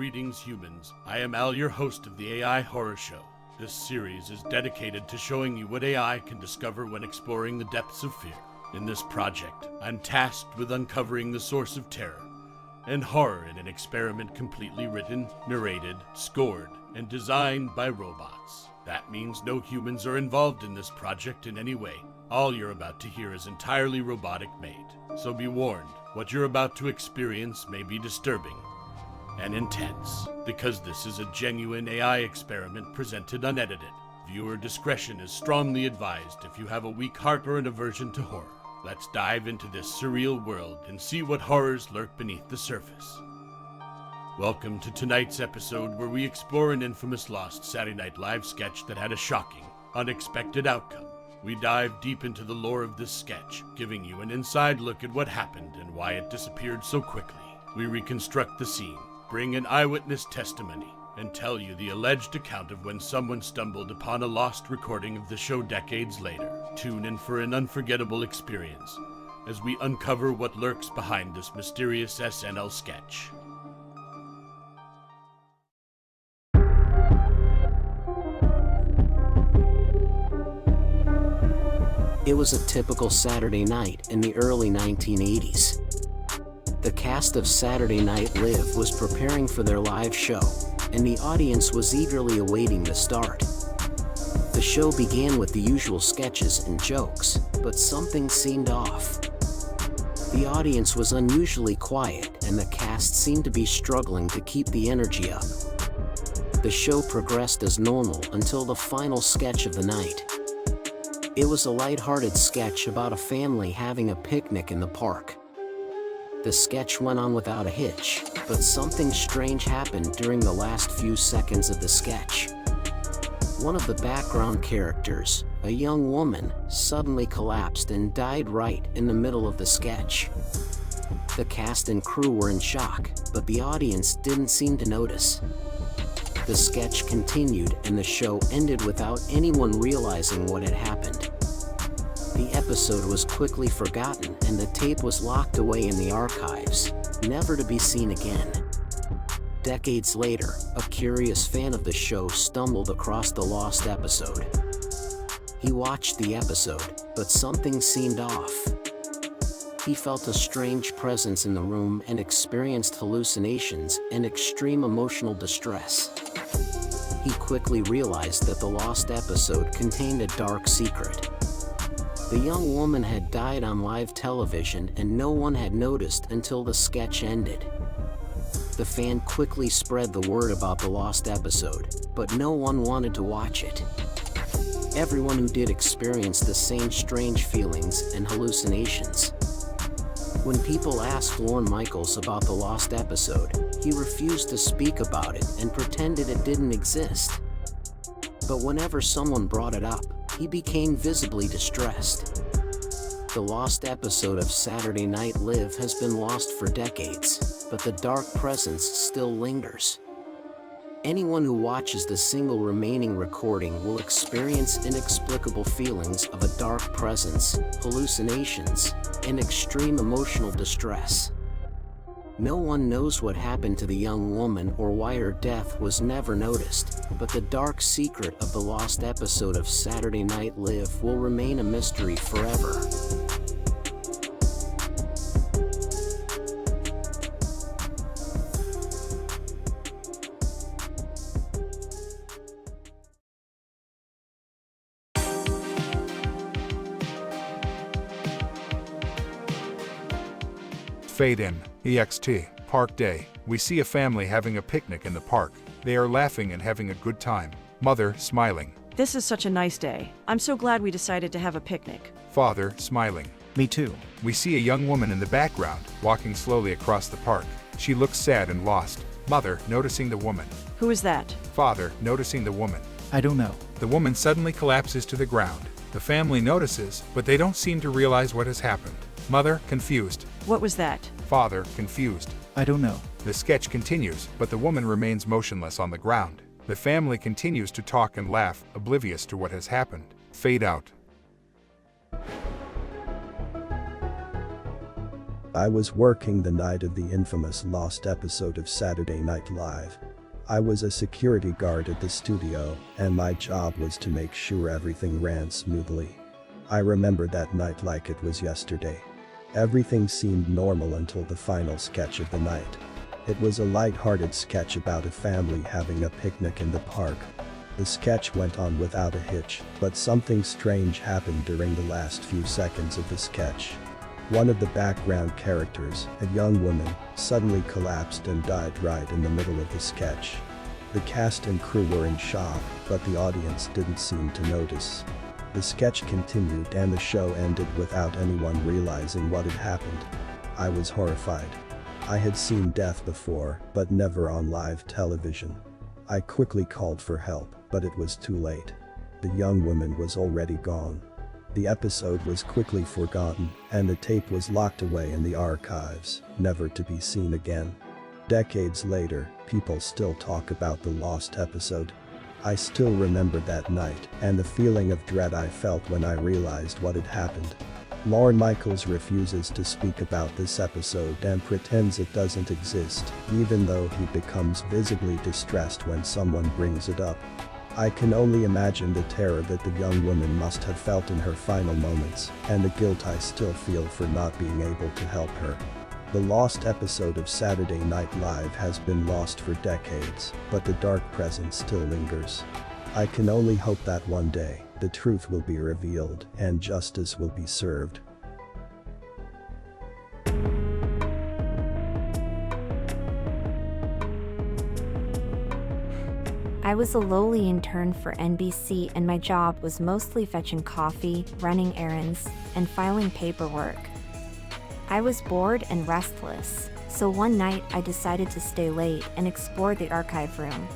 Greetings, humans. I am Al, your host of the AI Horror Show. This series is dedicated to showing you what AI can discover when exploring the depths of fear. In this project, I'm tasked with uncovering the source of terror and horror in an experiment completely written, narrated, scored, and designed by robots. That means no humans are involved in this project in any way. All you're about to hear is entirely robotic made. So be warned, what you're about to experience may be disturbing and intense, because this is a genuine AI experiment presented unedited. Viewer discretion is strongly advised if you have a weak heart or an aversion to horror. Let's dive into this surreal world and see what horrors lurk beneath the surface. Welcome to tonight's episode, where we explore an infamous lost Saturday Night Live sketch that had a shocking, unexpected outcome. We dive deep into the lore of this sketch, giving you an inside look at what happened and why it disappeared so quickly. We reconstruct the scene, bring an eyewitness testimony, and tell you the alleged account of when someone stumbled upon a lost recording of the show decades later. Tune in for an unforgettable experience as we uncover what lurks behind this mysterious SNL sketch. It was a typical Saturday night in the early 1980s. The cast of Saturday Night Live was preparing for their live show, and the audience was eagerly awaiting the start. The show began with the usual sketches and jokes, but something seemed off. The audience was unusually quiet, and the cast seemed to be struggling to keep the energy up. The show progressed as normal until the final sketch of the night. It was a lighthearted sketch about a family having a picnic in the park. The sketch went on without a hitch, but something strange happened during the last few seconds of the sketch. One of the background characters, a young woman, suddenly collapsed and died right in the middle of the sketch. The cast and crew were in shock, but the audience didn't seem to notice. The sketch continued and the show ended without anyone realizing what had happened. The episode was quickly forgotten and the tape was locked away in the archives, never to be seen again. Decades later, a curious fan of the show stumbled across the lost episode. He watched the episode, but something seemed off. He felt a strange presence in the room and experienced hallucinations and extreme emotional distress. He quickly realized that the lost episode contained a dark secret. The young woman had died on live television and no one had noticed until the sketch ended. The fan quickly spread the word about the lost episode, but no one wanted to watch it. Everyone who did experienced the same strange feelings and hallucinations. When people asked Lorne Michaels about the lost episode, he refused to speak about it and pretended it didn't exist. But whenever someone brought it up, he became visibly distressed. The lost episode of Saturday Night Live has been lost for decades, but the dark presence still lingers. Anyone who watches the single remaining recording will experience inexplicable feelings of a dark presence, hallucinations, and extreme emotional distress. No one knows what happened to the young woman or why her death was never noticed, but the dark secret of the lost episode of Saturday Night Live will remain a mystery forever. Fade in, EXT, Park Day. We see a family having a picnic in the park. They are laughing and having a good time. Mother, smiling. This is such a nice day. I'm so glad we decided to have a picnic. Father, smiling. Me too. We see a young woman in the background, walking slowly across the park. She looks sad and lost. Mother, noticing the woman. Who is that? Father, noticing the woman. I don't know. The woman suddenly collapses to the ground. The family notices, but they don't seem to realize what has happened. Mother, confused. What was that? Father, confused. I don't know. The sketch continues, but the woman remains motionless on the ground. The family continues to talk and laugh, oblivious to what has happened. Fade out. I was working the night of the infamous lost episode of Saturday Night Live. I was a security guard at the studio, and my job was to make sure everything ran smoothly. I remember that night like it was yesterday. Everything seemed normal until the final sketch of the night. It was a light-hearted sketch about a family having a picnic in the park. The sketch went on without a hitch, but something strange happened during the last few seconds of the sketch. One of the background characters, a young woman, suddenly collapsed and died right in the middle of the sketch. The cast and crew were in shock, but the audience didn't seem to notice. The sketch continued and the show ended without anyone realizing what had happened. I was horrified. I had seen death before, but never on live television. I quickly called for help, but it was too late. The young woman was already gone. The episode was quickly forgotten, and the tape was locked away in the archives, never to be seen again. Decades later, people still talk about the lost episode. I still remember that night, and the feeling of dread I felt when I realized what had happened. Lorne Michaels refuses to speak about this episode and pretends it doesn't exist, even though he becomes visibly distressed when someone brings it up. I can only imagine the terror that the young woman must have felt in her final moments, and the guilt I still feel for not being able to help her. The lost episode of Saturday Night Live has been lost for decades, but the dark presence still lingers. I can only hope that one day, the truth will be revealed and justice will be served. I was a lowly intern for NBC, and my job was mostly fetching coffee, running errands, and filing paperwork. I was bored and restless, so one night I decided to stay late and explore the archive room.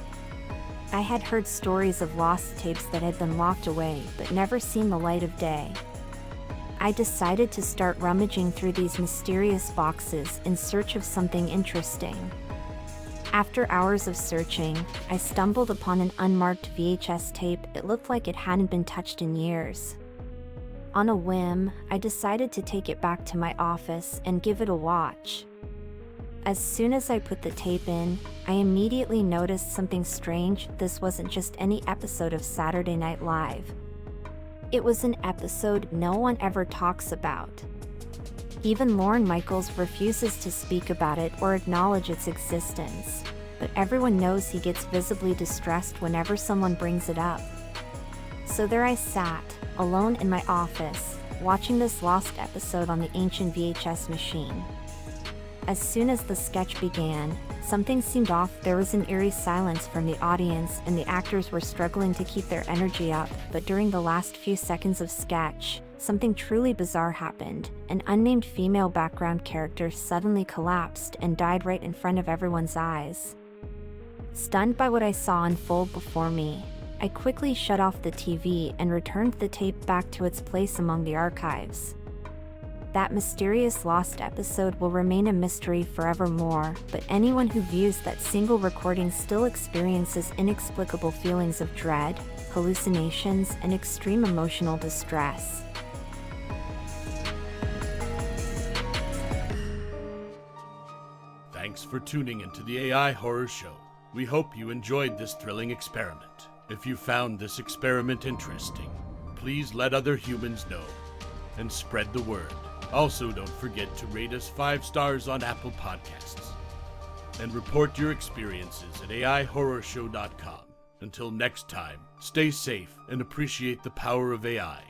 I had heard stories of lost tapes that had been locked away but never seen the light of day. I decided to start rummaging through these mysterious boxes in search of something interesting. After hours of searching, I stumbled upon an unmarked VHS tape. It looked like it hadn't been touched in years. On a whim, I decided to take it back to my office and give it a watch. As soon as I put the tape in, I immediately noticed something strange. This wasn't just any episode of Saturday Night Live. It was an episode no one ever talks about. Even Lorne Michaels refuses to speak about it or acknowledge its existence, but everyone knows he gets visibly distressed whenever someone brings it up. So there I sat, alone in my office, watching this lost episode on the ancient VHS machine. As soon as the sketch began, something seemed off. There was an eerie silence from the audience and the actors were struggling to keep their energy up, but during the last few seconds of sketch, something truly bizarre happened. An unnamed female background character suddenly collapsed and died right in front of everyone's eyes. Stunned by what I saw unfold before me, I quickly shut off the TV and returned the tape back to its place among the archives. That mysterious lost episode will remain a mystery forevermore, but anyone who views that single recording still experiences inexplicable feelings of dread, hallucinations, and extreme emotional distress. Thanks for tuning into the AI Horror Show. We hope you enjoyed this thrilling experiment. If you found this experiment interesting, please let other humans know and spread the word. Also, don't forget to rate us 5 stars on Apple Podcasts and report your experiences at aihorrorshow.com. Until next time, stay safe and appreciate the power of AI.